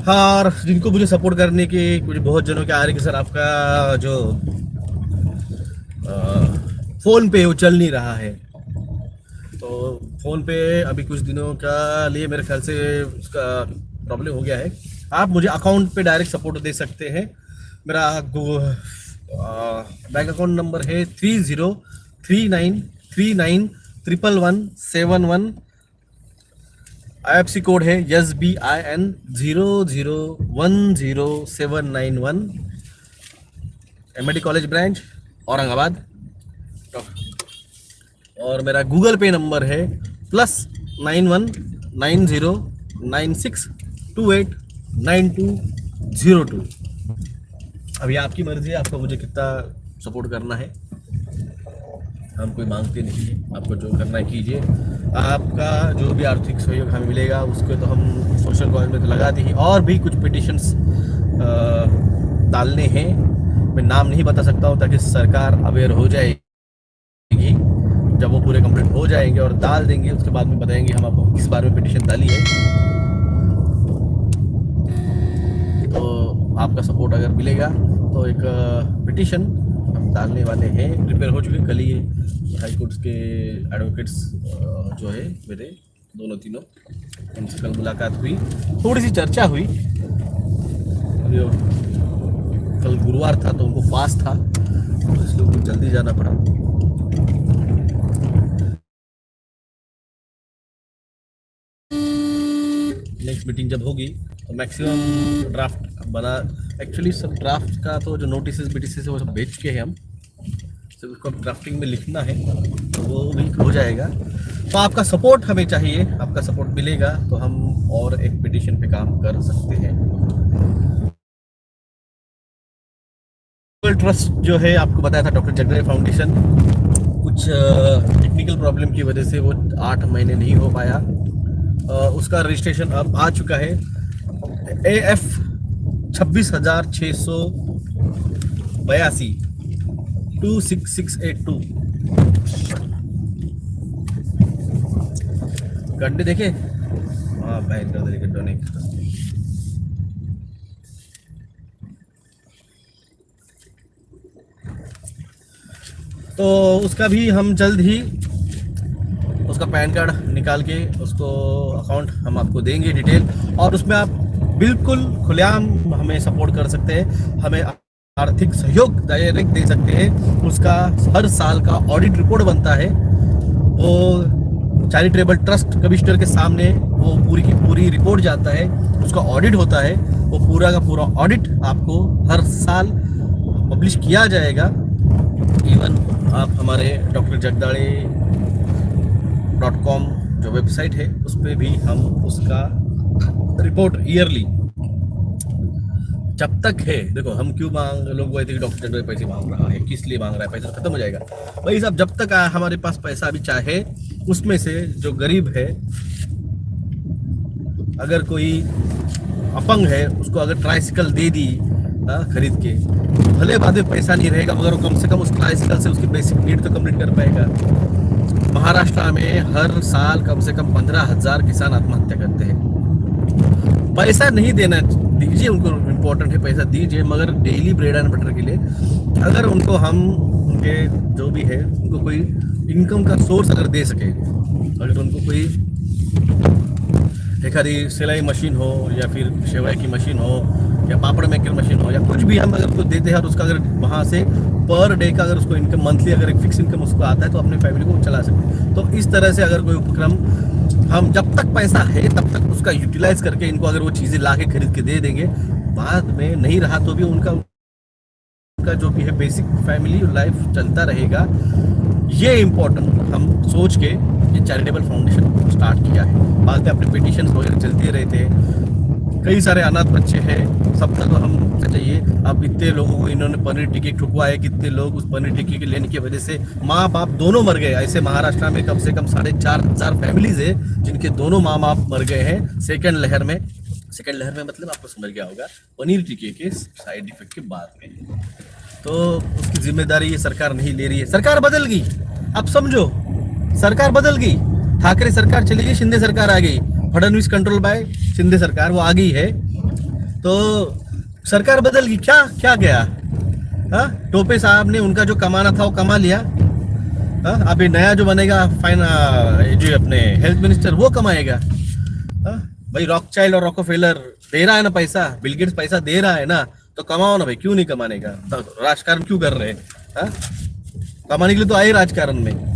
हाँ, और जिनको मुझे सपोर्ट करने की कुछ बहुत जनों के आ रही कि सर आपका जो फ़ोन पे वो चल नहीं रहा है। तो फ़ोन पे अभी कुछ दिनों का लिए मेरे ख्याल से उसका प्रॉब्लम हो गया है। आप मुझे अकाउंट पे डायरेक्ट सपोर्ट दे सकते हैं। मेरा बैंक अकाउंट नंबर है 303939111171। IFC कोड है SBIN 00100791। MIT college branch Aurangabad. और मेरा गूगल पे नंबर है +919096289202। अभी आपकी मर्जी है, आपको मुझे कितना सपोर्ट करना है। हम कोई मांगते नहीं है, आपको जो करना है कीजिए। आपका जो भी आर्थिक सहयोग हमें मिलेगा उसको तो हम सोशल कॉज में तो लगाते ही, और भी कुछ पिटिशंस डालने हैं। मैं नाम नहीं बता सकता हूँ ताकि सरकार अवेयर हो जाएगी। जब वो पूरे कंप्लीट हो जाएंगे और डाल देंगे उसके बाद में बताएंगे हम आपको किस बारे में पिटिशन डाली है। तो आपका सपोर्ट अगर मिलेगा तो एक पिटिशन हम डालने वाले हैं। प्रिपेयर हो चुके, कल ही हाई कोर्ट के एडवोकेट्स जो है मेरे दोनों तीनों, उनसे कल मुलाकात हुई, थोड़ी सी चर्चा हुई। कल गुरुवार था तो उनको फास्ट था, तो इसलिए उनको जल्दी जाना पड़ा। नेक्स्ट मीटिंग जब होगी तो मैक्सिमम ड्राफ्ट बना, एक्चुअली सब ड्राफ्ट का तो जो नोटिस BTC से वो सब भेज के हैं हम, सिर्फ उसको ड्राफ्टिंग में लिखना है तो वो भी हो जाएगा। तो आपका सपोर्ट हमें चाहिए, आपका सपोर्ट मिलेगा तो हम और एक पिटिशन पे काम कर सकते हैं। ट्रस्ट जो है आपको बताया था, डॉक्टर जगदळे फाउंडेशन, कुछ टेक्निकल प्रॉब्लम की वजह से वो 8 महीने नहीं हो पाया। उसका रजिस्ट्रेशन अब आ चुका है AF 26,682 26682। गड्ढे देखे, हाँ बैंक कर डोनेट। तो उसका भी हम जल्द ही उसका पैन कार्ड निकाल के उसको अकाउंट हम आपको देंगे डिटेल, और उसमें आप बिल्कुल खुलेआम हमें सपोर्ट कर सकते हैं, हमें आर्थिक सहयोग डायरेक्ट दे सकते हैं। उसका हर साल का ऑडिट रिपोर्ट बनता है, वो चैरिटेबल ट्रस्ट कमिश्नर के सामने वो पूरी की पूरी रिपोर्ट जाता है, उसका ऑडिट होता है। वो पूरा का पूरा ऑडिट आपको हर साल पब्लिश किया जाएगा। इवन आप हमारे drjagdale.com जो वेबसाइट है उस पर भी हम उसका रिपोर्ट ईयरली जब तक है, देखो हम क्यों मांग, लोग बोलते हैं कि डॉक्टर जगदळे पैसे मांग रहा है, किस लिए मांग रहा है, पैसा खत्म हो जाएगा। भाई साहब, जब तक हमारे पास पैसा भी चाहे, उसमें से जो गरीब है, अगर कोई अपंग है, उसको अगर ट्राइसिकल दे दी खरीद के, भले बाद में पैसा नहीं रहेगा मगर वो कम से कम उस ट्राइसिकल से उसकी बेसिक नीड तो कंप्लीट कर पाएगा। महाराष्ट्र में हर साल कम से कम 15,000 किसान आत्महत्या करते हैं। पैसा नहीं देना दीजिए उनको, इम्पोर्टेंट है पैसा दीजिए, मगर डेली ब्रेड एंड बटर के लिए अगर उनको हम उनके जो भी है उनको कोई इनकम का सोर्स अगर दे सके, अगर उनको कोई एक आधी सिलाई मशीन हो या फिर सेवाई की मशीन हो या पापड़ मेकर मशीन हो या कुछ भी हम अगर उसको देते हैं और उसका अगर वहाँ से पर डे का अगर उसको इनकम मंथली अगर एक फिक्स इनकम उसको आता है तो अपने फैमिली को चला सकते। तो इस तरह से अगर कोई उपक्रम हम जब तक पैसा है तब तक उसका यूटिलाइज करके इनको अगर वो चीज़ें ला के खरीद के दे देंगे, बाद में नहीं रहा तो भी उनका जो भी है बेसिक फैमिली लाइफ चलता रहेगा। ये इम्पोर्टेंट हम सोच के ये चैरिटेबल फाउंडेशन स्टार्ट किया है। बाद में अपने पिटिशंस वगैरह चलते रहते हैं, कई सारे अनाथ बच्चे हैं, सब तक तो हम चाहिए। अब इतने लोगों को इन्होंने पनीर टिक्की ठुकवाए, कितने लोग उस पनीर टिक्की के लेने की वजह से माँ बाप दोनों मर गए। ऐसे महाराष्ट्र में कम से कम 4,500 फैमिलीज है जिनके दोनों माँ बाप मर गए हैं सेकेंड लहर में। सेकेंड लहर में मतलब आपको समझ गया होगा, पनीर टिक्की के साइड इफेक्ट के बाद में। तो उसकी जिम्मेदारी ये सरकार नहीं ले रही है। सरकार बदल गई, अब समझो, सरकार बदल गई। ठाकरे सरकार चली गई, शिंदे सरकार आ गई। फडणवीस कंट्रोल बाय शिंदे सरकार वो आ गई है। तो सरकार बदल गई, क्या क्या गया? हाँ, टोपे साहब ने उनका जो कमाना था वो कमा लिया। हाँ, अभी नया जो बनेगा जो अपने हेल्थ मिनिस्टर वो कमाएगा। हाँ, भाई रॉकचाइल्ड और रॉकफेलर दे रहा है ना पैसा, बिल गेट्स पैसा दे रहा है ना, तो कमाओ ना भाई, क्यों नहीं कमाने का? तो राजकारण क्यों कर रहे हैं? हाँ, कमाने के लिए तो आए राजकारण में।